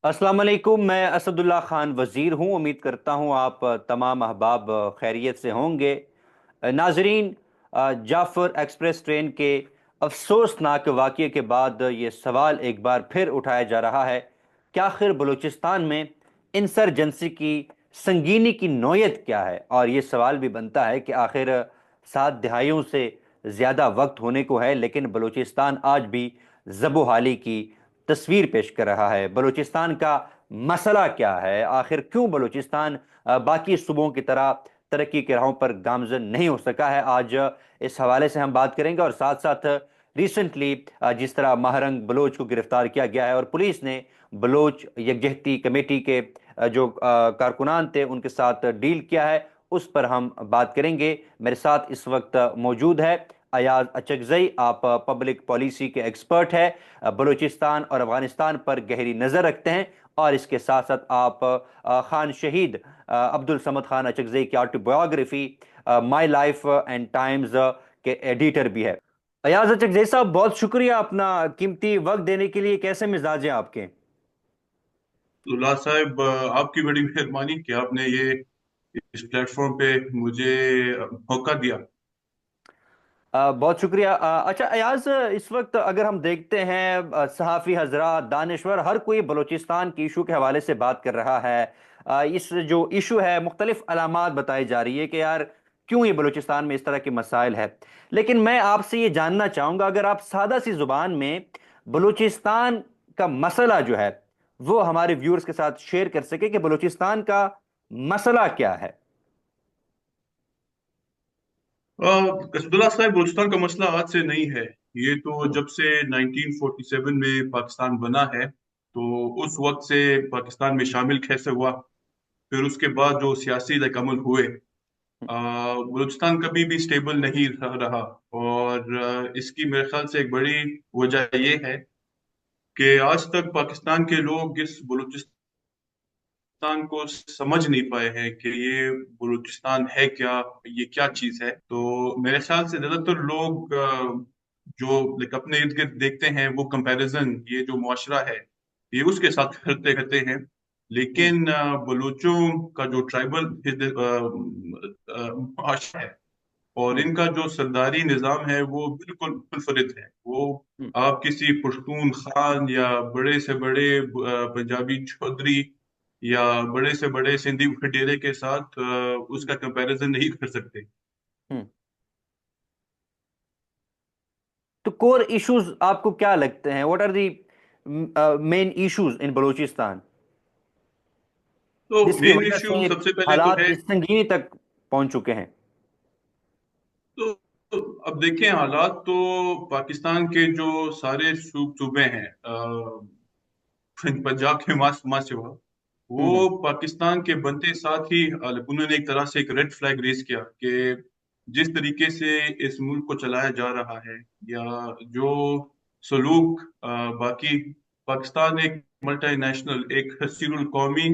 अस्सलाम वालेकुम। मैं असदुल्ला खान वज़ीर हूँ। उम्मीद करता हूँ आप तमाम अहबाब खैरियत से होंगे। नाजरीन, जाफ़र एक्सप्रेस ट्रेन के अफसोसनाक वाक़ये के बाद ये सवाल एक बार फिर उठाया जा रहा है कि आखिर बलूचिस्तान में इंसर्जेंसी की संगीनी की नौयत क्या है। और ये सवाल भी बनता है कि आखिर 7 दहाइयों से ज़्यादा वक्त होने को है, लेकिन बलूचिस्तान आज भी ज़बोहाली की तस्वीर पेश कर रहा है। बलूचिस्तान का मसला क्या है? आखिर क्यों बलूचिस्तान बाकी सूबों की तरह तरक्की के राहों पर गामजन नहीं हो सका है? आज इस हवाले से हम बात करेंगे। और साथ साथ रिसेंटली जिस तरह महारंग बलोच को गिरफ्तार किया गया है और पुलिस ने बलोच यकजहती कमेटी के जो कारकुनान थे उनके साथ डील किया है, उस पर हम बात करेंगे। मेरे साथ इस वक्त मौजूद है अयाज अचकजई। आप पब्लिक पॉलिसी के एक्सपर्ट हैं, बलूचिस्तान और अफगानिस्तान पर गहरी नज़र रखते हैं, और इसके साथ साथ आप खान शहीद अब्दुल समद खान अचकजई की autobiography my life and times के एडिटर भी है। अयाज अचकजई साहब, बहुत शुक्रिया अपना कीमती वक्त देने के लिए। कैसे मिजाज हैं आपके? उल्लास साहब, आपकी बड़ी मेहरबानी कि आपने ये इस प्लेटफॉर्म पे मुझे मौका दिया। बहुत शुक्रिया। अच्छा अयाज, इस वक्त अगर हम देखते हैं सहाफ़ी हजरा, दानश्वर, हर कोई बलूचिस्तान की इशू के हवाले से बात कर रहा है। इस जो इशू है, मुख्तलिफ अलामात बताई जा रही है कि यार क्यों ये बलूचिस्तान में इस तरह के मसाइल है। लेकिन मैं आपसे ये जानना चाहूँगा, अगर आप सादा सी ज़ुबान में बलूचिस्तान का मसला जो है वो हमारे व्यूअर्स के साथ शेयर कर सके कि बलूचिस्तान का मसला क्या है। कसदुल्ला साहब, बलूचिस्तान का मसला आज से नहीं है। ये तो जब से 1947 में पाकिस्तान बना है, तो उस वक्त से पाकिस्तान में शामिल कैसे हुआ, फिर उसके बाद जो सियासी अमल हुए, बलूचिस्तान कभी भी स्टेबल नहीं रहा। और इसकी मेरे ख्याल से एक बड़ी वजह ये है कि आज तक पाकिस्तान के लोग इस बलूचिस्तान को समझ नहीं पाए हैं कि ये बलूचिस्तान है क्या, ये क्या चीज है। तो मेरे ख्याल से ज्यादातर लोग जो अपने इर्द गिर्द देखते हैं, वो कंपैरिजन ये जो मुआशरा है ये उसके साथ करते करते हैं। हम्म। लेकिन बलूचों का जो ट्राइबल मुआशरा है और हम्म। इनका जो सरदारी निजाम है वो बिल्कुल मुनफरिद है। वो हम्म। आप किसी पश्तून खान या बड़े से बड़े पंजाबी चौधरी या बड़े से बड़े सिंधी वडेरे के साथ हम्म। उसका कंपैरिजन नहीं कर सकते। हम्म। तो कोर इश्यूज आपको क्या लगते हैं? What are the main issues in Balochistan तो जिसकी मेन वजह इश्यू से सबसे पहले तो हालात है। इस संगीनी तक पहुंच चुके हैं? तो अब देखें हालात तो पाकिस्तान के जो सारे सूबे हैं, पंजाब के मास सिवा, वो हम्म। पाकिस्तान के बनते साथ ही उन्होंने एक तरह से एक रेड फ्लैग रेज किया कि जिस तरीके से इस मुल्क को चलाया जा रहा है, या जो सलूक बाकी पाकिस्तान एक मल्टीनेशनल, एक हसीरुल कौमी,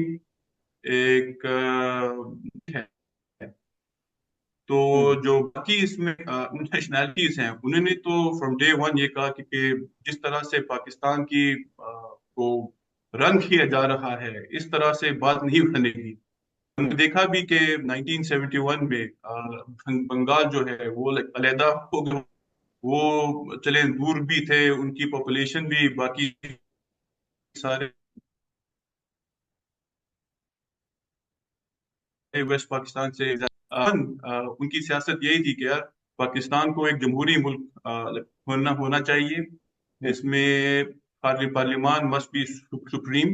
एक है। तो हम्म। जो बाकी इसमें नेशनैलिटीज हैं, उन्होंने तो फ्रॉम डे वन ये कहा कि जिस तरह से पाकिस्तान की को रन किया जा रहा है, इस तरह से बात नहीं बनेगी। हमने हम्म। देखा भी कि 1971 में बंगाल जो है वो अलहदा हो गया। वो चले दूर भी थे, उनकी पॉपुलेशन भी बाकी सारे वेस्ट पाकिस्तान से उनकी सियासत यही थी कि यार पाकिस्तान को एक जमहूरी मुल्क होना होना चाहिए। हम्म। इसमें पार्लिमान मस्ट बी सुप्रीम।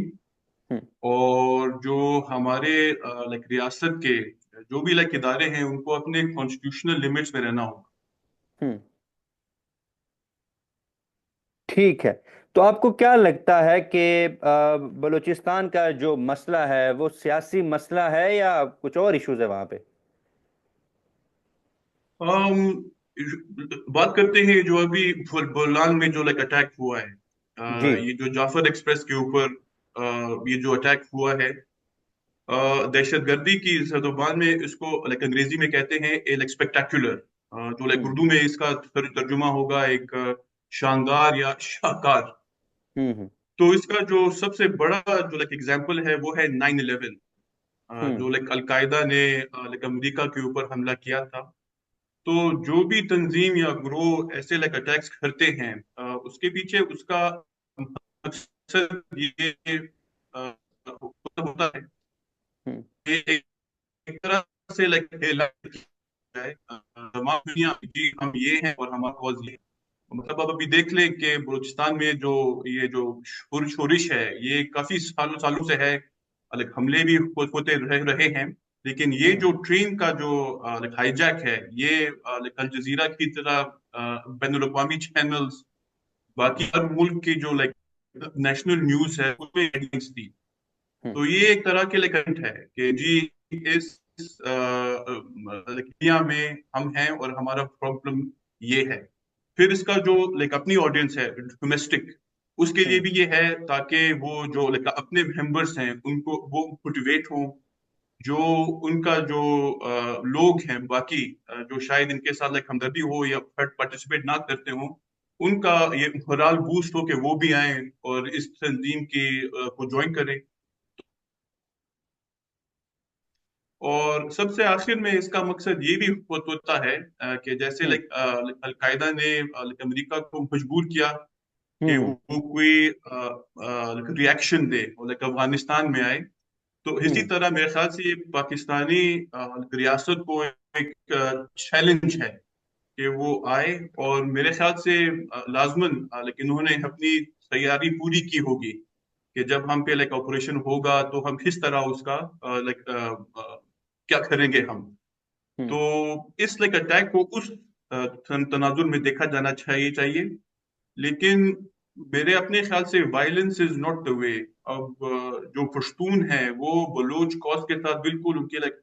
हम्म। और जो हमारे रियासत के जो भी इदारे हैं, उनको अपने कॉन्स्टिट्यूशनल लिमिट्स में रहना होगा। हम्म। ठीक है। तो आपको क्या लगता है कि बलूचिस्तान का जो मसला है वो सियासी मसला है या कुछ और इश्यूज है वहां पे? हम बात करते हैं जो अभी बोलान में जो अटैक हुआ है, जी। ये जो जाफर एक्सप्रेस के ऊपर ये जो अटैक हुआ है, दहशत गर्दी की जुबान में इसको अंग्रेजी में कहते हैं एक स्पेक्टेक्युलर, जो हम्म। उर्दू में इसका तर्जुमा होगा एक शानदार या शाहकार। हम्म। तो इसका जो सबसे बड़ा जो लाइक एग्जांपल है वो है 9/11, हम्म। जो लाइक अलकायदा ने लाइक अमेरिका के ऊपर हमला किया था। तो जो भी तंजीम या ग्रोह ऐसे लाइक अटैक्स करते हैं, उसके पीछे उसका मकसद ये होता है, हम्म। ये एक तरह से लाइक जाए तमाम दुनिया जी हम ये हैं और हमारा कॉज ये है। मतलब आप अभी देख लें कि बलूचिस्तान में जो ये जो शोरिश है ये काफी सालों सालों से है। लाइक हमले भी होते रह रहे हैं, लेकिन ये हम्म। जो ट्रेन का जो लाइक हाईजैक है ये लाइक अल जजीरा की तरह बैन अवी चैनल्स, बाकी हर मुल्क की जो लाइक नेशनल न्यूज है उसमें हेडलाइंस थी। हम्म। तो ये एक तरह के लेखन है कि जी इस दुनिया में हम हैं और हमारा प्रॉब्लम ये है। फिर इसका जो लाइक अपनी ऑडियंस है डोमेस्टिक, उसके लिए हम्म। भी ये है ताकि वो जो लाइक अपने मेंबर्स हैं उनको वो मोटिवेट हो, जो उनका जो लोग हैं बाकी जो शायद इनके साथ लाइक हमदर्दी हो या पार्टिसिपेट ना करते हो, उनका ये मोरल बूस्ट हो कि वो भी आए और इस तंजीम की को ज्वाइन करें। और सबसे आखिर में इसका मकसद ये भी होता है कि जैसे हम्म। लाइक अलकायदा ने अमेरिका को मजबूर किया कि हम्म। वो कोई रिएक्शन दे और लाइक अफगानिस्तान में आए। तो इसी हम्म। तरह मेरे ख्याल से ये पाकिस्तानी रियासत को एक चैलेंज है कि वो आए, और मेरे ख्याल से लाजमन लेकिन उन्होंने अपनी तैयारी पूरी की होगी कि जब हम पे लाइक ऑपरेशन होगा तो हम किस तरह उसका लाइक क्या करेंगे हम। हम्म। तो इस लाइक अटैक को उस तनाजुर में देखा जाना चाहिए चाहिए। लेकिन मेरे अपने ख्याल से violence is not the way. अब जो पश्तून है वो बलूच कॉज के साथ बिल्कुल उनकी लाइक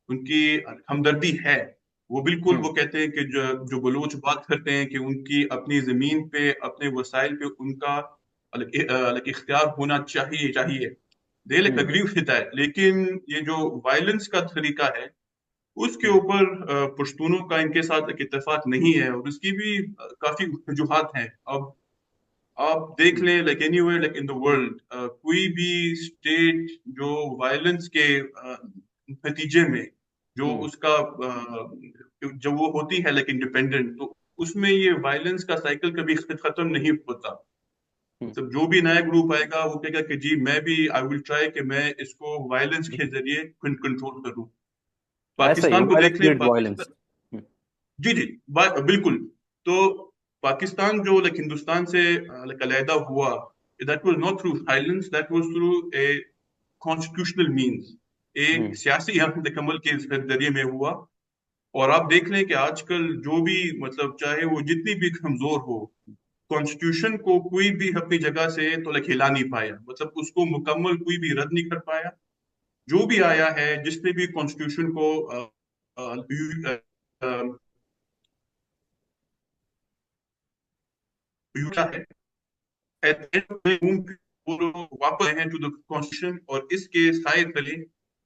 उनकी हमदर्दी है। वो बिल्कुल हम्म। वो कहते हैं कि जो बलूच बात करते हैं कि उनकी अपनी जमीन पे अपने वसाइल पे उनका लाइक इख्तियार होना चाहिए चाहिए। They like hmm. Agree with that, लेकिन ये जो वायलेंस का तरीका है उसके हम्म। ऊपर पश्तूनों का इनके साथ एक इत्तेफाक नहीं है, और उसकी भी काफी वजूहात हैं। अब आप देख हम्म। लें like anywhere like in the world, कोई भी स्टेट जो वायलेंस के नतीजे में जो हम्म। उसका जो वो होती है लाइक इंडिपेंडेंट, तो उसमें ये वायलेंस का साइकिल कभी खत्म नहीं होता। हम्म। मतलब जो भी नया ग्रुप आएगा वो कहेगा कि जी मैं भी आई विल ट्राई कि मैं इसको वायलेंस के जरिए कंट्रोल करूं। ऐसा ही पाकिस्तान को वायलेंस देख लें, नीड्स वायलेंस। पाकिस्तान जी जी बिल्कुल। तो पाकिस्तान जो लाइक हिंदुस्तान से लाइक अलहदा हुआ, that was not through violence, that was through a constitutional means, एक हम्म। सियासी हमले अमल के जरिए में हुआ। और आप देख लें कि आजकल जो भी मतलब चाहे वो जितनी भी कमजोर हो, कॉन्स्टिट्यूशन को कोई भी अपनी जगह से तो लाइक हिला नहीं पाया, मतलब उसको मुकम्मल कोई भी रद्द नहीं कर पाया। जो भी आया है जिसने भी कॉन्स्टिट्यूशन को यूटा है, वो लोग वापस आए हैं टू द कॉन्स्टिट्यूशन, और इसके साए तले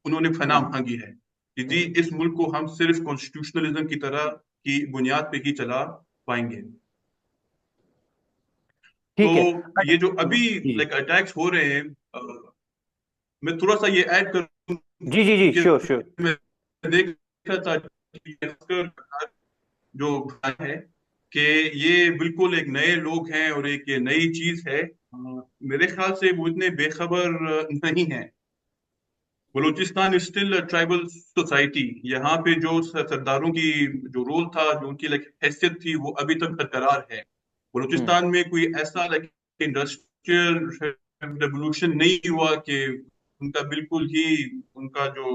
उन्होंने फना हम्म। मांगी है कि जी हम्म। इस मुल्क को हम सिर्फ कॉन्स्टिट्यूशनलिज्म की तरह की बुनियाद पे ही चला पाएंगे। तो ठीक है। ये जो अभी जी लाइक अटैक्स हो रहे हैं, मैं थोड़ा सा ये ऐड करूं जी जी जी, कि श्योर श्योर। मैं देख रहा था कि जो है कि ये बिल्कुल एक नए लोग हैं और एक ये नई चीज है। मेरे ख्याल से वो इतने बेखबर नहीं है। Balochistan is still tribal society. यहाँ पे जो सरदारों की जो रोल था, जो उनकी लाइक हैसियत थी, वो अभी तक बरकरार है। हम्म। बलूचिस्तान में कोई ऐसा लाइक इंडस्ट्रियल रेवोल्यूशन नहीं हुआ कि उनका बिल्कुल ही उनका जो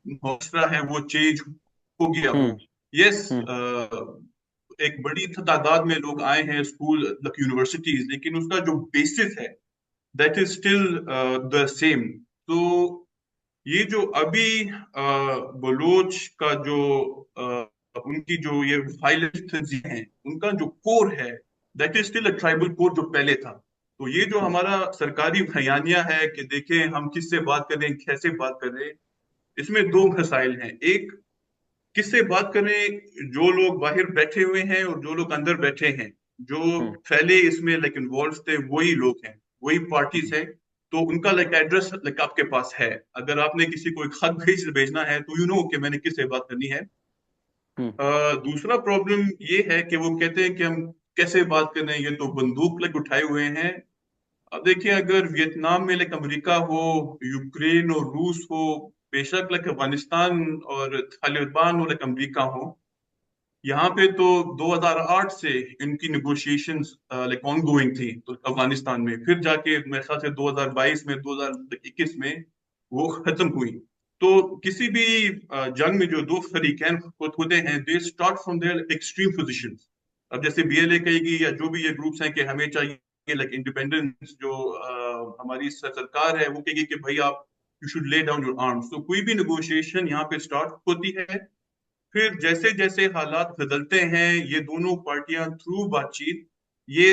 मुआशरा है वो चेंज हो गया हो। हम्म। यस, हम्म। एक बड़ी तादाद में लोग आए हैं स्कूल लाइक यूनिवर्सिटीज, लेकिन उसका जो बेसिस है that is still the same. तो ये जो अभी बलोच का जो उनकी जो ये वायलेंस है, उनका जो कोर है that is still a tribal core जो पहले था। तो ये जो हम्म। हमारा सरकारी बयानिया है कि देखें हम किससे बात करें कैसे बात करें, इसमें दो मसाइल हैं। एक, किससे बात करें जो लोग बाहर बैठे हुए हैं और जो लोग अंदर बैठे हैं। جو हम्म, पहले इसमें लाइक इन्वॉल्व थे वही लोग हैं, वही पार्टीज हम्म, है। तो उनका लाइक एड्रेस लाइक आपके पास है, अगर आपने किसी को एक खत भेजना है तो यू नो कि मैंने किससे बात करनी है। हम्म, दूसरा प्रॉब्लम ये है कि वो कहते हैं कि हम कैसे बात करें, ये तो बंदूक लाइक उठाए हुए हैं। अब देखिए, अगर वियतनाम में लाइक अमेरिका हो, यूक्रेन और रूस हो, बेशक लाइक अफगानिस्तान और तालिबान हो लाइक अमेरिका हो, यहाँ पे तो 2008 से इनकी निगोशिएशंस लाइक ऑन गोइंग थी तो अफगानिस्तान में, फिर जाके मेरे ख्याल से 2022 में 2021 में वो खत्म हुई। तो किसी भी जंग में जो दो फरीकैन होते हैं, they start from their extreme positions. अब जैसे बीएलए कहेगी या जो भी ये ग्रुप्स हैं कि हमें चाहिए लाइक इंडिपेंडेंस, जो हमारी सरकार है वो कहेगी कि भाई आप you should lay down your arms. तो कोई भी नेगोशिएशन यहाँ पे स्टार्ट होती है, फिर जैसे जैसे हालात बदलते हैं ये दोनों पार्टियां थ्रू बातचीत ये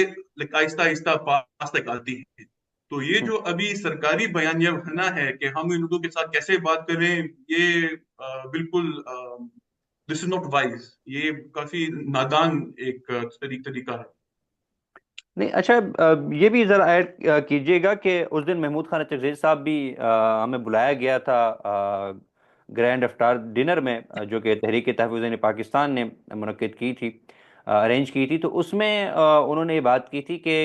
आहिस्ता आहिस्ता पास तक आती हैं। तो ये हम्म। जो अभी सरकारी बयानिया बना है कि हम इन लोगों के साथ कैसे बात करें, ये बिल्कुल दिस इज नॉट वाइज, ये काफी नादान एक तरीका है। नहीं, अच्छा, ये भी ज़रा ऐड कीजिएगा कि उस दिन महमूद खान चकजेई साहब भी हमें बुलाया गया था ग्रैंड इफ्तार डिनर में, जो कि तहरीक तहफ़्फ़ुज़ पाकिस्तान ने मुनक्किद की थी, अरेंज की थी। तो उसमें उन्होंने ये बात की थी कि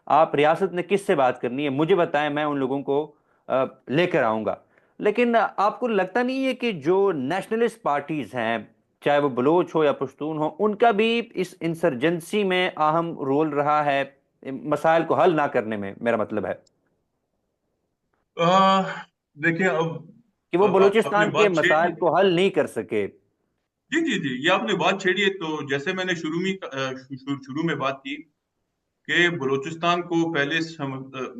आप रियासत ने किस से बात करनी है मुझे बताएं, मैं उन लोगों को लेकर आऊँगा। लेकिन आपको लगता नहीं है कि जो नेशनलिस्ट पार्टीज़ हैं, चाहे वो बलोच हो या पश्तून हो, उनका भी इस इंसर्जेंसी में अहम रोल रहा है, मसाइल को हल ना करने में, मेरा मतलब है देखिए, कि वो आपने बलूचिस्तान के बात मसाइल छेड़ी। को हल नहीं कर सके। जी जी जी, ये आपने बात छेड़ी है। तो जैसे मैंने शुरू में बात की कि बलूचिस्तान को पहले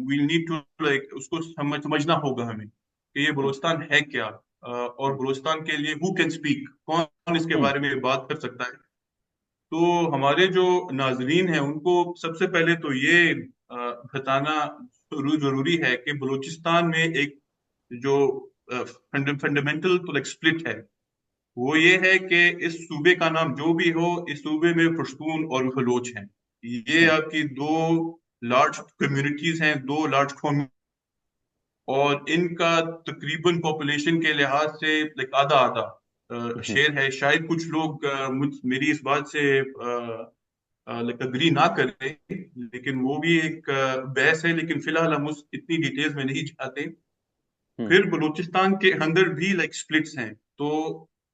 वी नीड टू लाइक उसको समझना होगा हमें कि ये हम्म, बलूचिस्तान है क्या, और हम्म, बलूचिस्तान के लिए हु कैन स्पीक, कौन इसके हम्म, बारे में बात कर सकता है। तो हमारे जो नाजरीन हैं उनको सबसे पहले तो ये बताना जरूरी है कि बलूचिस्तान में एक जो फंडामेंटल तो लाइक स्प्लिट है, वो ये है कि इस सूबे का नाम जो भी हो, इस सूबे में पश्तून और बलोच हैं। ये हम्म, आपकी दो लार्ज कम्युनिटीज हैं, दो लार्ज कौम, और इनका तकरीबन पॉपुलेशन के लिहाज से लाइक आधा आधा हम्म, शेयर है। शायद कुछ लोग मेरी इस बात से लाइक अग्री ना करें, लेकिन वो भी एक बहस है। लेकिन फिलहाल हम उस इतनी डिटेल्स में नहीं जाते। हम्म, फिर बलूचिस्तान के अंदर भी लाइक स्प्लिट्स हैं। तो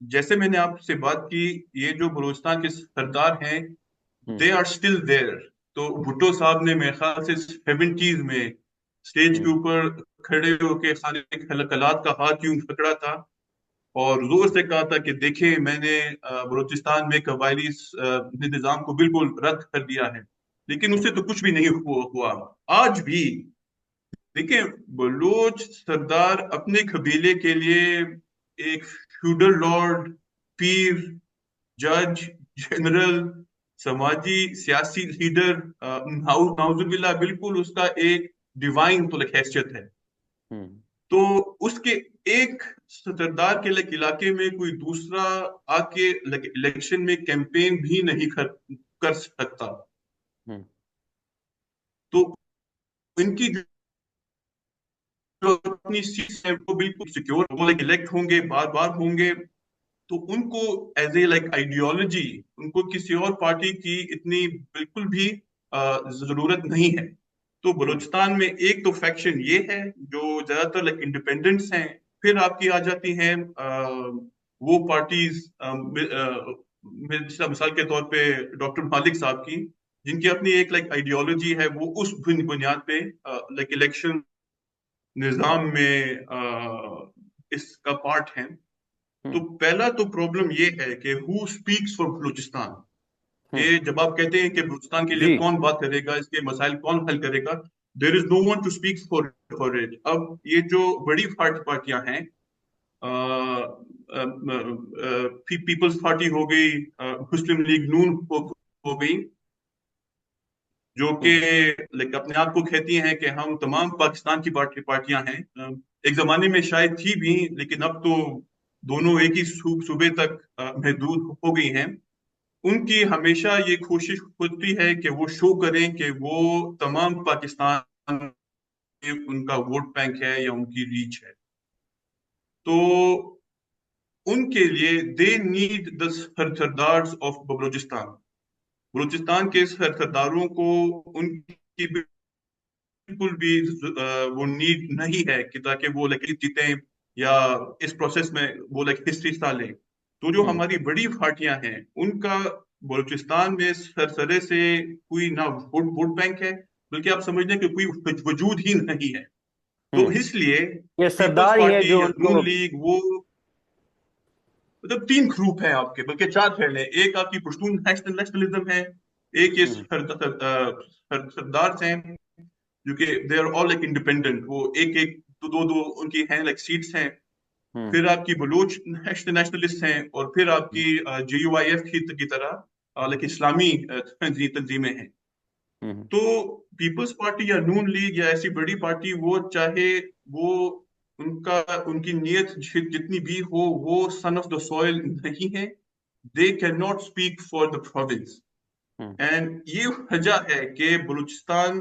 जैसे मैंने आपसे बात की, ये जो बलूचिस्तान के सरदार हैं, हम्म, दे आर स्टिल देयर। तो भुट्टो साहब ने मेरे ख्याल से 70s में स्टेज के हम्म, ऊपर खड़े होके सारे खलकलात का हाथ यूं पकड़ा था और जोर से कहा था कि देखें, मैंने बलूचिस्तान में कबायली निजाम को बिल्कुल रद्द कर दिया है। लेकिन उससे तो कुछ भी नहीं हुआ। आज भी देखिए, बलूच सरदार अपने कबीले के लिए एक फ्यूडल लॉर्ड, पीर, जज, जनरल, समाजी सियासी लीडर, नाउजुबिल्ला, बिल्कुल उसका एक डिवाइन तो हैसियत है। हम्म, तो उसके एक सरदार के इलाके में कोई दूसरा आके इलेक्शन में कैंपेन भी नहीं कर सकता। हम्म, तो इनकी जो अपनी सीट है वो बिल्कुल सिक्योर, वो इलेक्ट होंगे, बार बार होंगे। तो उनको एज ए लाइक आइडियोलॉजी उनको किसी और पार्टी की इतनी बिल्कुल भी जरूरत नहीं है। तो हम्म, बलूचिस्तान में एक तो फैक्शन ये है जो ज्यादातर लाइक इंडिपेंडेंट्स हैं। फिर आपकी आ जाती हैं वो पार्टीज, मिसाल के तौर पे डॉक्टर मालिक साहब की, जिनकी अपनी एक लाइक आइडियोलॉजी है, वो उस बुनियाद पे लाइक इलेक्शन निजाम में इसका पार्ट है। तो हम्म, पहला तो प्रॉब्लम ये है कि हु स्पीक्स फॉर बलूचिस्तान। हम्म, ये जब आप कहते हैं कि बलूचिस्तान के लिए जी, कौन बात करेगा, इसके मसाइल कौन हल करेगा, there is no one to speak for it. अब ये जो बड़ी पार्टियां हैं, पीपल्स पार्टी हो गई, मुस्लिम लीग नून हो गई, जो कि हम्म, लाइक अपने आप को कहती हैं कि हम तमाम पाकिस्तान की पार्टियां हैं। एक जमाने में शायद थी भी, लेकिन अब तो दोनों एक ही सूबे तक महदूद हो गई हैं। ان کی ہمیشہ یہ کوشش ہوتی ہے کہ وہ شو کریں کہ وہ تمام پاکستان میں ان کا ووٹ بینک ہے یا ان کی ریچ ہے. تو ان کے لیے they need the sardars of Balochistan. Balochistan کے سرداروں کو ان کی بالکل بھی وہ نیڈ نہیں ہے کہ تاکہ وہ جیتیں یا اس پروسیس میں وہ ہسٹری حصہ لیں. تو جو ہماری بڑی پارٹیاں ہیں ان کا بلوچستان میں سرسرے سے کوئی نہ ووٹ بینک ہے، بلکہ آپ سمجھ لیں کہ کوئی وجود ہی نہیں ہے. تو اس لیے یہ پیپلز سردار ہی ہے پارٹی جو یا ان کو. نون لیگ وہ مطلب تین گروپ ہیں آپ کے، بلکہ چار پھیلے. ایک آپ کی پشتون نیشنلزم ہے، ایک یہ سردار ہیں جو کہ they are all like independent, وہ ایک ایک دو دو ان کی ہیں لائک سیٹس ہیں. پھر آپ کی بلوچ نیشنلسٹ ہیں، اور پھر آپ کی جے یو آئی ایف کی طرح لائک اسلامی تنظیمیں ہیں. تو پیپلز پارٹی یا نون لیگ یا ایسی بڑی پارٹی وہ چاہے وہ ان کی نیت جتنی بھی ہو وہ سن آف دا سوئل نہیں ہے. They can not speak for the province. And یہ وجہ ہے کہ بلوچستان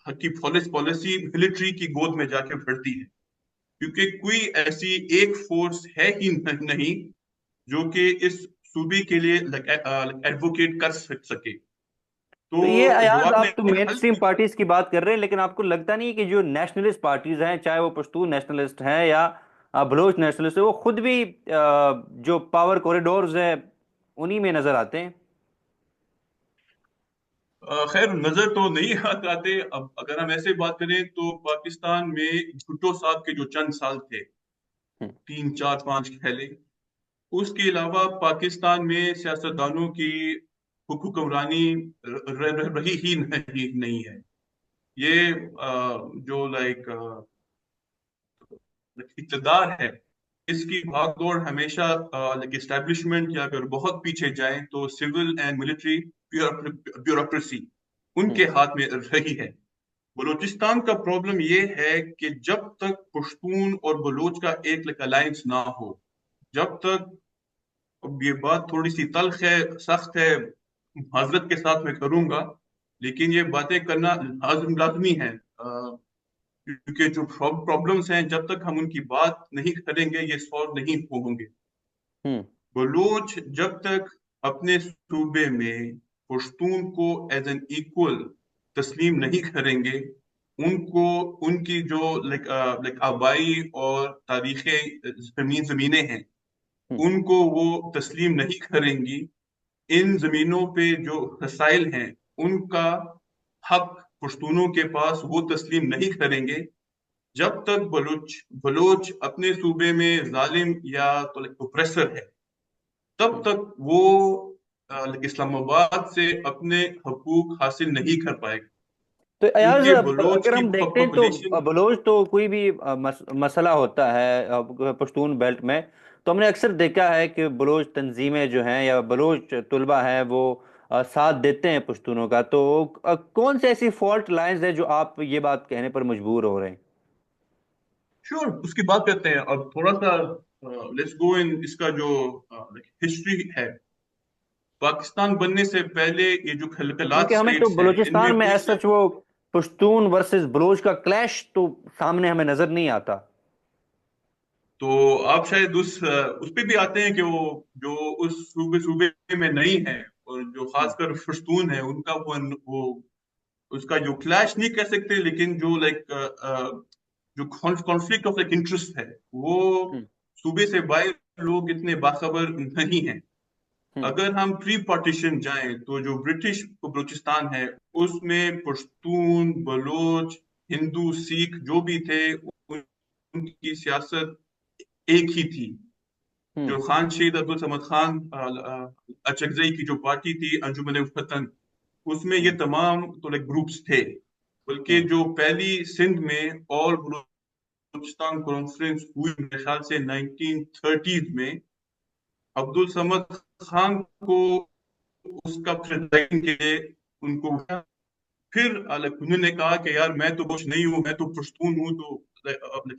کی پالیسی ملٹری کی گود میں جا کے بڑھتی ہے، کیونکہ کوئی ایسی ایک فورس ہے ہی نہیں جو کہ اس صوبے کے لیے ایڈوکیٹ کر سکے. تو تو یہ جو ایاز، آپ نے آپ تو مین حل اسٹریم پارٹیز کی بات کر رہے ہیں، لیکن آپ کو لگتا نہیں کہ جو نیشنلسٹ پارٹیز ہیں، چاہے وہ پشتون نیشنلسٹ ہیں یا بلوچ نیشنلسٹ ہیں، وہ خود بھی جو پاور کوریڈورز ہیں انہی میں نظر آتے ہیں؟ خیر نظر تو نہیں آتے. اب اگر ہم ایسے بات کریں تو پاکستان میں بھٹو صاحب کے جو چند سال تھے، 3 4 5 پہلے، اس کے علاوہ پاکستان میں سیاستدانوں کی حکمرانی رہی ہی نہیں ہے. یہ جو لائک اقتدار ہے، اس کی بھاگ دوڑ ہمیشہ اسٹیبلشمنٹ یا اگر بہت پیچھے جائیں تو سول اینڈ ملٹری بیوروکریسی ان کے ہاتھ میں رہی ہے. بلوچستان کا پرابلم یہ ہے کہ جب تک پشتون اور بلوچ کا ایک الائنس نہ ہو، جب تک، اب یہ بات تھوڑی سی تلخ ہے، سخت ہے، معذرت کے ساتھ میں کروں گا، لیکن یہ باتیں کرنا لازمی ہے، کیونکہ جو پرابلمس ہیں جب تک ہم ان کی بات نہیں کریں گے یہ سالو نہیں ہوں گے. بلوچ جب تک اپنے صوبے میں پشتون کو ایز این ایکول تسلیم نہیں کریں گے، ان کو ان کی جو آبائی اور تاریخی زمینیں ہیں ان کو وہ تسلیم نہیں کریں گی، ان زمینوں پہ جو رسائل ہیں ان کا حق پشتونوں کے پاس وہ تسلیم نہیں کریں گے. جب تک بلوچ اپنے صوبے میں ظالم یا تو اوپریسر ہے، تب تک وہ اسلام آباد سے اپنے حقوق حاصل نہیں کر پائے گا. تو ایاز، کیونکہ بلوچ اگر کی ہم دیکھتے ہیں تو پاپولیشن، بلوچ تو کوئی بھی مسئلہ ہوتا ہے پشتون بیلٹ میں، تو ہم نے اکثر دیکھا ہے کہ بلوچ تنظیمیں جو ہیں یا بلوچ طلبہ ہیں وہ ساتھ دیتے ہیں پشتونوں کا. تو کون سے ایسی فالٹ لائنز ہیں جو آپ یہ بات کہنے پر مجبور ہو رہے ہیں؟ شور اس کی بات کرتے ہیں. اب تھوڑا سا لیٹس گو ان اس کا جو ہسٹری ہے. پاکستان بننے سے پہلے یہ جو خلقلات کیونکہ ہمیں تو سٹیٹس ہیں ان میں بلوچستان میں کوئی ایز سچ وہ پشتون ورسز بلوچ کا کلیش تو سامنے ہمیں نظر نہیں آتا. تو آپ شاید اس پہ بھی آتے ہیں کہ وہ جو اس صوبے میں نہیں ہے، اور جو خاص کر پشتون ہے ان کا وہ اس کا جو کلیش نہیں کہہ سکتے، لیکن جو جو کانفلکٹ آف انٹرسٹ ہے وہ صوبے سے باہر لوگ اتنے باخبر نہیں ہیں. اگر ہم پری پارٹیشن جائیں تو جو برٹش بلوچستان ہے اس میں پشتون، بلوچ، ہندو، سکھ جو بھی تھے ان کی سیاست ایک ہی تھی. جو خان شہید عبدالصمد خان اچکزئی کی جو پارٹی تھی انجمن وطن، اس میں یہ تمام تو گروپس تھے. بلکہ جو پہلی سندھ میں آل بلوچستان کانفرنس ہوئی میرے خیال سے 1930 میں، عبدالصمد خان کو اس کا پریزائڈنگ کے لیے ان کو پھر انہوں نے کہا کہ یار میں تو کچھ نہیں ہوں، میں تو پشتون ہوں، تو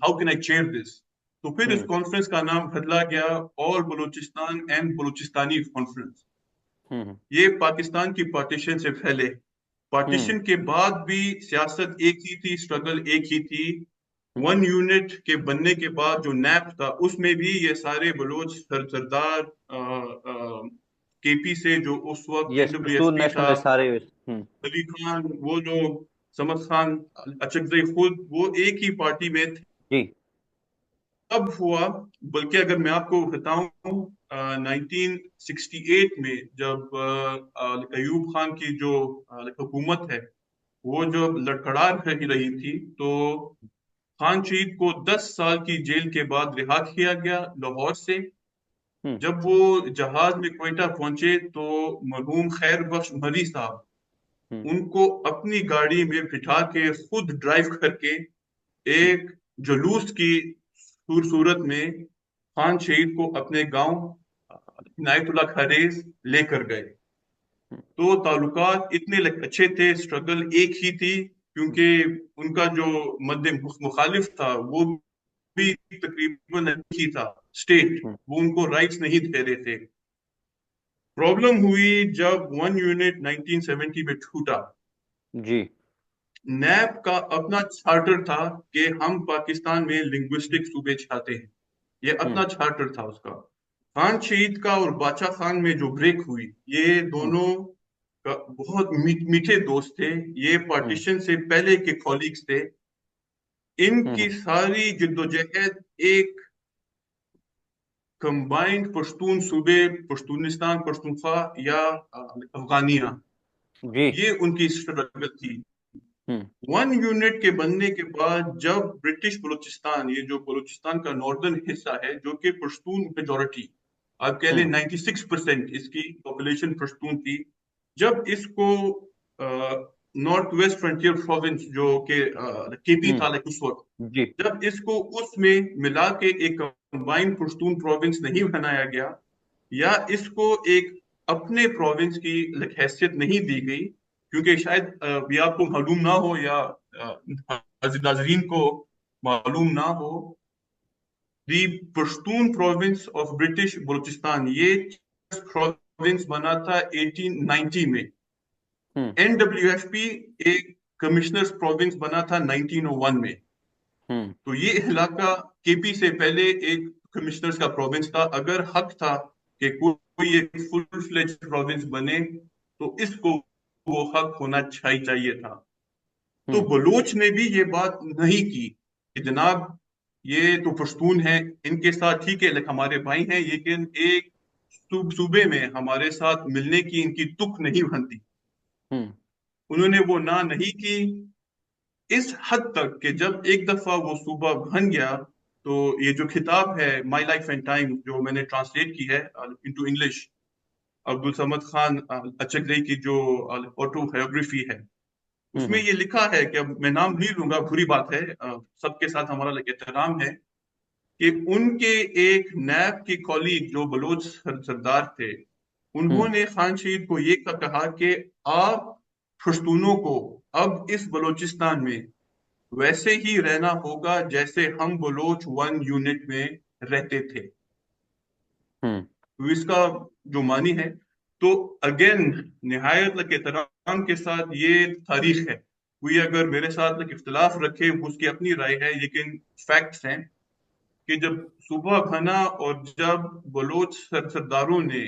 ہاؤ کین آئی چیئر دس. تو پھر اس کانفرنس کا نام بدلا گیا آل بلوچستان اینڈ بلوچستانی کانفرنس. हम्म ये पाकिस्तान की पार्टीशन से पहले, हम्म पार्टीशन के बाद भी सियासत एक ही थी, स्ट्रगल एक ही थी। वन यूनिट के बनने के बाद जो नैप था उसमें भी ये सारे बलोच सरदार केपी से, जो उस वक्त यस, पश्तून एनडब्ल्यूएफपी नेशनल था, में सारे। अली खान, वो लोग, समद खान, अचकजई खुद, वो एक ही पार्टी में थे। जी। तब हुआ, बल्कि अगर मैं आपको बताऊं, 1968 में जब अयूब खान की जो हुकूमत है वो जब लड़खड़ा रही थी, तो खान शहीद को 10 साल की जेल के बाद रिहा किया गया लाहौर से। हम्म जब वो जहाज में क्वेटा पहुंचे तो मरहूम खैर बख्श मरी साहब हम्म उनको अपनी गाड़ी में बिठा के खुद ड्राइव करके हम्म एक जुलूस की सूरत में खान शहीद को अपने गांव नायतुल्ला खरेज लेकर गए। तो ताल्लुकात इतने अच्छे थे, स्ट्रगल एक ही थी, क्योंकि उनका जो मद्दे मुखालिफ था वो भी तकरीबन एक ही था, स्टेट, हम्म, वो उनको राइट्स नहीं दे रहे थे। प्रॉब्लम हुई जब वन यूनिट 1970 में छूटा। जी। नैप का अपना चार्टर था कि हम पाकिस्तान में लिंग्विस्टिक सूबे चाहते हैं, ये हम्म अपना चार्टर था उसका। खान शहीद का और बादशाह खान में जो ब्रेक हुई, ये हम्म दोनों का बहुत मीठे दोस्त थे, ये हम्म पार्टीशन से पहले के कॉलीग्स थे। इनकी हम्म, सारी जिद्दोजहद एक कंबाइंड पश्तून सूबे, पश्तूनिस्तान, पश्तूनख्वा या अफगानिया, जी। ये उनकी स्ट्रगल थी। हम्म वन यूनिट के बनने के बाद जब ब्रिटिश बलूचिस्तान, ये जो बलूचिस्तान का नॉर्दर्न हिस्सा है जो कि पश्तून मेजोरिटी, आप कह लें हम्म 96% इसकी पॉपुलेशन पश्तून थी, जब इसको नॉर्थ वेस्ट फ्रंटियर प्रोविंस जो कि केपी था हम्म, उस वक्त, जी। जब इसको उसमें मिला के एक कंबाइंड पश्तून प्रोविंस नहीं बनाया गया, या इसको एक अपने प्रोविंस की हैसियत नहीं दी गई, क्योंकि शायद ये आपको मालूम ना हो या नाजरीन को मालूम ना हो, the Pashtun province of British Baluchistan, ये प्रोविंस बना था 1890 में। हम्म एनडब्ल्यूएफपी एक कमिश्नर्स प्रोविंस बना था 1901 में। हम्म तो ये इलाका केपी से पहले एक कमिश्नर्स का प्रोविंस था। अगर हक था कि कोई एक फुल फ्लेज प्रोविंस बने, तो इसको वो हक होना चाहिए था। तो हम्म बलूच ने भी ये बात नहीं की कि जनाब ये तो पश्तून है, इनके साथ ठीक है, हमारे भाई हैं, लेकिन एक सूबे में हमारे साथ मिलने की इनकी तुक नहीं बनती। हम्म उन्होंने वो ना नहीं की, इस हद तक कि जब एक दफा वो सूबा बन गया, तो ये जो किताब है माई लाइफ एंड टाइम, जो मैंने ट्रांसलेट की है इनटू इंग्लिश, अब्दुल समद खान अचकजई की जो ऑटोबायोग्राफी है, उसमें हम्म ये लिखा है कि, अब मैं नाम नहीं लूंगा, बुरी बात है, सबके साथ हमारा एहतराम है, कि उनके एक नैब के कॉलीग जो बलोच सरदार थे, हम्म उन्होंने खान शहीद को ये कहा कि आप पश्तूनों को अब इस बलोचिस्तान में वैसे ही रहना होगा जैसे हम बलोच वन यूनिट में रहते थे। हम्म तो इसका जो मानी है, तो अगेन निहायत एहतराम के साथ ये तारीख है। कोई अगर मेरे साथ इख्तलाफ रखे, उसकी अपनी राय है, लेकिन फैक्ट्स हैं कि जब सूबा बना और जब बलोच सरदारों ने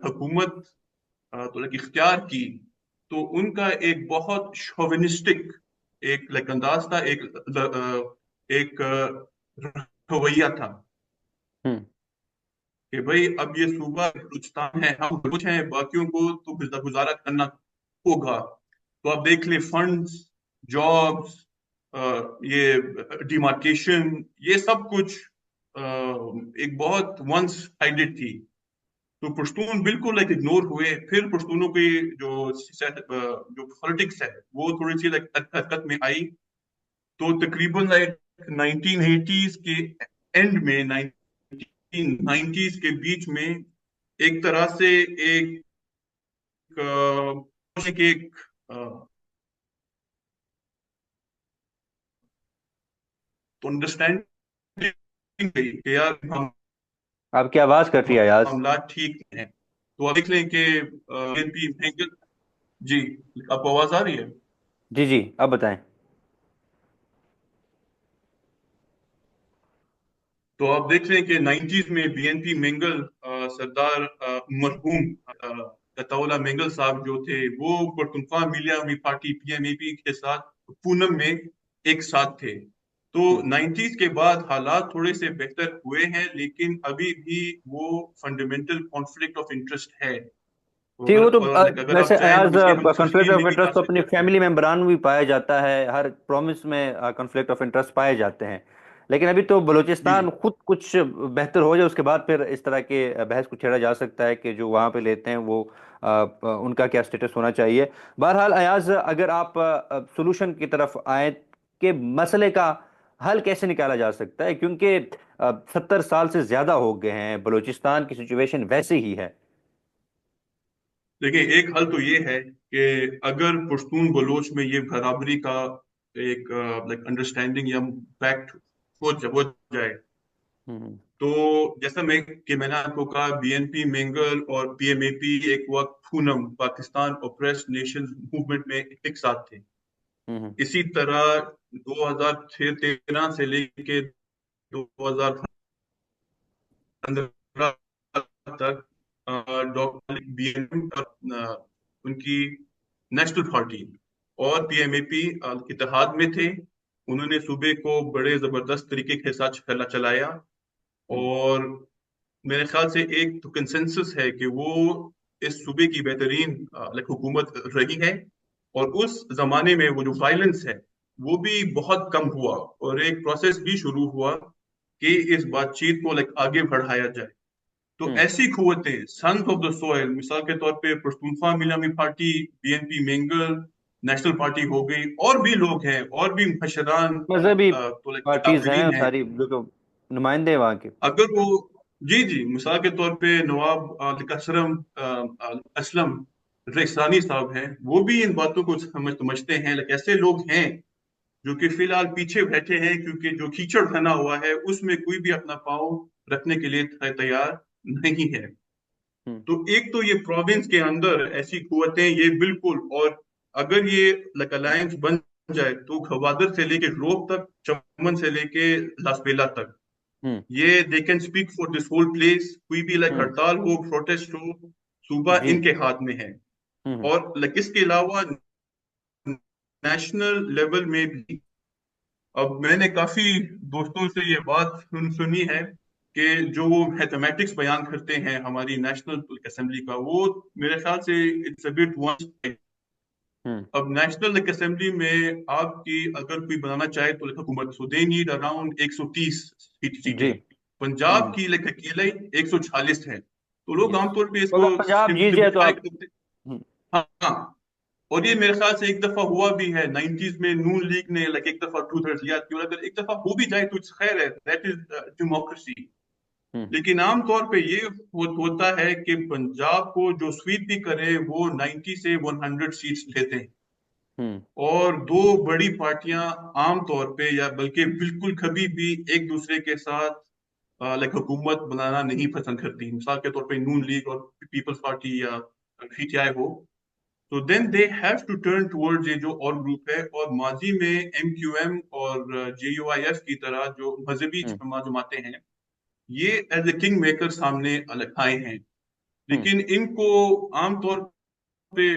हुकूमत इख्तियार की, तो उनका एक बहुत शोविनिस्टिक एक अंदाज था, एक रवैया था हम्म कि भाई अब ये सूबा बलूचिस्तान है, हम बलूच हैं, बाकियों को तो गुजारा करना होगा। तो आप देख ले, फंड्स, जॉब्स, ये डिमार्केशन, ये सब कुछ एक बहुत वन साइडेड थी। तो पश्तून बिल्कुल इग्नोर हुए। फिर पश्तूनों की जो पॉलिटिक्स है वो थोड़ी सी हरकत में आई। तो तकरीबन 1980s के एंड में, 1990s के बीच में, एक तरह से एक एक तो अंडरस्टैंडिंग गई कि यार हम आपकी आवाज कट रही है यार। मामला ठीक है। तो आप देख लें कि बीएनपी मेंगल, जी, आपको आवाज आ रही है? जी जी, अब बताएं। तो आप देख रहे हैं कि 90s में बीएनपी मेंगल, सरदार मरहूम अताउल्लाह मेंगल साहब जो थे, वो पख्तूनख्वा मीलिया अवामी पार्टी पीएमएपी के साथ पूनम में एक साथ थे। तो हम्म। 90s के बाद हालात थोड़े से बेहतर हुए हैं, लेकिन अभी भी वो फंडामेंटल कॉन्फ्लिक्ट ऑफ इंटरेस्ट है। ठीक, वो तो और अगर वैसे आप चाहें अयाज, तो इसे हम कॉन्फ्लिक्ट तफसील ऑफ में भी जा इंटरेस्ट तो अपनी सकते हैं। फैमिली मेंबरान में भी पाया जाता है, हर प्रॉमिस में कॉन्फ्लिक्ट ऑफ इंटरेस्ट पाए जाते हैं। लेकिन अभी तो जी बलूचिस्तान जी खुद कुछ बेहतर हो जाए, उसके बाद फिर इस तरह के बहस को छेड़ा जा सकता है कि जो वहाँ पे लेते हैं वो उनका क्या स्टेटस होना चाहिए। बहरहाल अयाज, अगर आप सोल्यूशन की तरफ आए कि मसले का हल कैसे निकाला जा सकता है, क्योंकि 70 साल से ज्यादा हो गए हैं, बलूचिस्तान की सिचुएशन वैसे ही है। देखिए, एक हल तो ये है कि अगर पश्तून बलोच में ये बराबरी का एक लाइक अंडरस्टैंडिंग या फैक्ट हो जाए, हम्म। तो जैसा मैंने आपको कहा, बीएनपी मेंगल और पीएमएपी एक वक्त Poonam Pakistan oppressed Nations movement में एक साथ थे। हम्म। इसी तरह 2013 से लेके 2015 तक डॉक्टर बीएनपी उनकी नेशनल पार्टी और पीएमएपी इत्तेहाद में थे। उन्होंने सूबे को बड़े जबरदस्त तरीके के साथ चलाया। हम्म। और मेरे ख्याल से एक तो कंसेंसस है कि वो इस सूबे की बेहतरीन हुकूमत रही है। और उस जमाने में वो जो वायलेंस है वो भी बहुत कम हुआ, और एक प्रोसेस भी शुरू हुआ कि इस बातचीत को आगे बढ़ाया जाए। तो हम्म। ऐसी कुव्वतें सन्स ऑफ द सोयल, मिसाल के तौर पे Pashtunkhwa मिलामी party, BNP Mengal, national party हो गई, और भी लोग हैं, और भी मशरान मजहबी तो पार्टीज हैं अकाबरीन हैं। सारी, जो तो नुमाइंदे हैं वहाँ के। अगर वो, जी जी, मिसाल के तौर पे नवाब असलम असलम रेसानी साहब हैं, वो भी इन बातों को समझते हैं। ऐसे लोग हैं जो कि फिलहाल पीछे बैठे हैं, क्योंकि जो कीचड़ बना हुआ है उसमें कोई भी अपना पाँव रखने के लिए तैयार नहीं है। हम्म। तो एक तो ये प्रोविंस के अंदर ऐसी कुवतें, ये बिल्कुल, और अगर ये अलायंस बन जाए तो गवादर से लेके रोप तक, चमन से लेके लासबेला तक, हम्म। ये they can speak for this whole place. कोई भी हम्म। हड़ताल हो, प्रोटेस्ट हो, सूबा जी। इनके हाथ में है। हम्म। और इसके अलावा नेशनल लेवल में भी, अब मैंने काफी दोस्तों से ये बात सुनी है कि जो वो मैथमेटिक्स बयान करते हैं हमारी नेशनल असेंबली का, वो मेरे ख्याल से इट्स अ बिट वन। हम्म। अब नेशनल असेंबली में आपकी अगर कोई बनाना चाहे तो हुकूमत, सो दे नीड अराउंड 130 जी। सीटें। पंजाब हम्म। की अकेले 140 है। तो लोग यस। आमतौर पे तो इसको अगर पंजाब जीत जाए तो सिंप्लीफाई आप। करते। हम्म। हाँ हाँ। और ये मेरे ख्याल से एक दफा हुआ भी है 90s में, नून लीग ने एक दफा 2/3 लिया थी। और अगर एक दफा हो भी जाए तो खैर है, दैट इज डेमोक्रेसी। हम्म। लेकिन आमतौर पे ये होता है कि पंजाब को जो स्वीप भी करे वो 90 से 100 सीट्स लेते हैं। हम्म। और दो बड़ी पार्टियां आमतौर पे, या बल्कि बिल्कुल कभी भी एक दूसरे के साथ हुकूमत बनाना नहीं पसंद करती। मिसाल के तौर पे नून लीग और पीपल्स पार्टी या पीटीआई हो, तो then they have to turn towards ये जो और ग्रुप है। और माजी में एमक्यूएम और जेयूआईएफ की तरह जो मजहबी हम्म। जमातें हैं, ये एज ए किंग मेकर सामने आए हैं। हम्म। लेकिन इनको आमतौर पे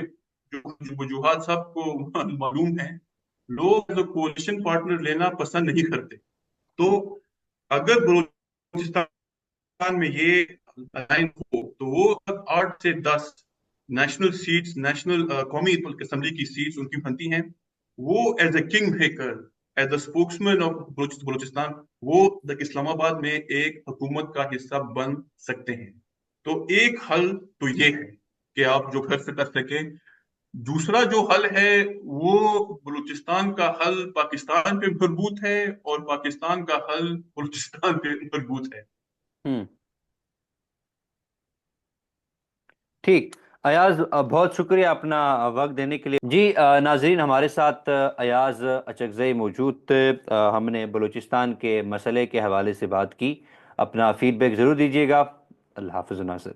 जो वजूहात सबको मालूम है, लोग जो कोalition पार्टनर लेना पसंद नहीं करते। तो हम्म। अगर बलूचिस्तान में ये लाइन हो तो वो अब 8 से 10 नेशनल सीट्स, नेशनल कौमी असेंबली की सीट्स उनकी बनती हैं। वो as a king maker, as a spokesman of Balochistan, वो इस्लामाबाद में एक हुकूमत का हिस्सा बन सकते हैं। तो एक हल तो ये है कि आप जो घर से कर सके। दूसरा जो हल है, वो बलूचिस्तान का हल पाकिस्तान पे मरबूत है, और पाकिस्तान का हल बलूचिस्तान पे मरबूत है। हम्म। ठीक। अयाज, बहुत शुक्रिया अपना वक्त देने के लिए। जी, नाजरीन, हमारे साथ अयाज अचकज़ई मौजूद थे। हमने बलूचिस्तान के मसले के हवाले से बात की। अपना फीडबैक ज़रूर दीजिएगा। अल्लाह हाफ़िज़ नासिर।